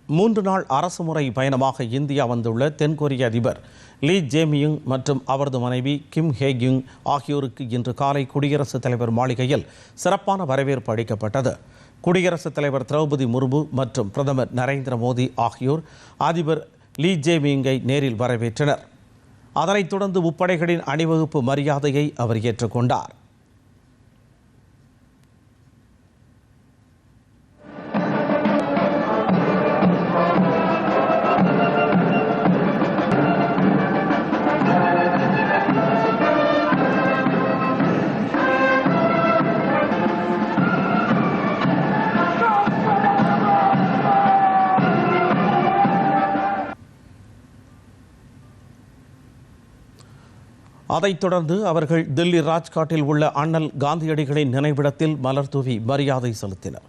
3 நாள் அரசுமுறை பயணமாக இந்தியா வந்துள்ள தென்கொரிய அதிபர் லீ ஜே-மியுங் மற்றும் அவரது மனைவி கிம் ஹே-கியுங் ஆகியோருக்கு இன்று காலை குடியரசுத் தலைவர் மாளிகையில் சிறப்பான வரவேற்பு அளிக்கப்பட்டது. குடியரசுத் தலைவர் திரௌபதி முர்மு மற்றும் பிரதமர் நரேந்திர மோடி ஆகியோர் அதிபர் லீ ஜே-மியுங்கை நேரில் வரவேற்றனர். அதனைத் தொடர்ந்து முப்படைகளின் அணிவகுப்பு மரியாதையை அவர் ஏற்றுக்கொண்டார். அதைத் தொடர்ந்து அவர்கள் தில்லி ராஜ்காட்டில் உள்ள அண்ணல் காந்தியடிகளின் நினைவிடத்தில் மலர் தூவி மரியாதை செலுத்தினர்.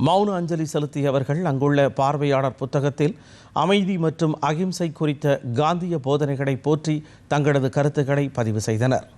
மௌன அஞ்சலி செலுத்திய அவர்கள் அங்குள்ள பார்வையாளர் புத்தகத்தில் அமைதி மற்றும் அகிம்சை குறித்த காந்திய போதனைகளை போற்றி தங்களது கருத்துக்களை பதிவு செய்தனர்.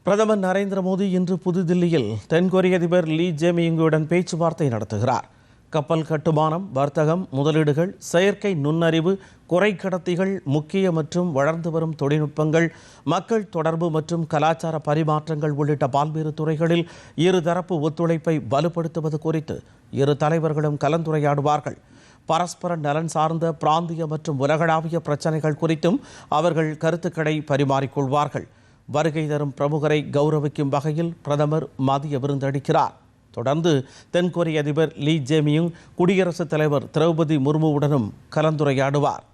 பிரதமர் நரேந்திர மோடி இன்று புதுதில்லியில் தென்கொரிய அதிபர் லீ ஜே-மியுங்குடன் பேச்சுவார்த்தை நடத்துகிறார். கப்பல் கட்டுமானம், வர்த்தகம், முதலீடுகள், செயற்கை நுண்ணறிவு, குறைக்கடத்திகள், முக்கிய மற்றும் வளர்ந்து வரும் தொழில்நுட்பங்கள், மக்கள் தொடர்பு மற்றும் கலாச்சார பரிமாற்றங்கள் உள்ளிட்ட பல்வேறு துறைகளில் இருதரப்பு ஒத்துழைப்பை வலுப்படுத்துவது குறித்து இரு தலைவர்களும் கலந்துரையாடுவார்கள். பரஸ்பர நலன் சார்ந்த பிராந்திய மற்றும் உலகளாவிய பிரச்சினைகள் குறித்தும் அவர்கள் கருத்துக்களை பரிமாறிக்கொள்வார்கள். வருகை தரும் பிரமுகரை கௌரவிக்கும் வகையில் பிரதமர் மதிய விருந்தளிக்கிறார். தொடர்ந்து தென்கொரிய அதிபர் லீ ஜே-மியுங் குடியரசுத் தலைவர் திரௌபதி முர்முவுடனும் கலந்துரையாடுவார்.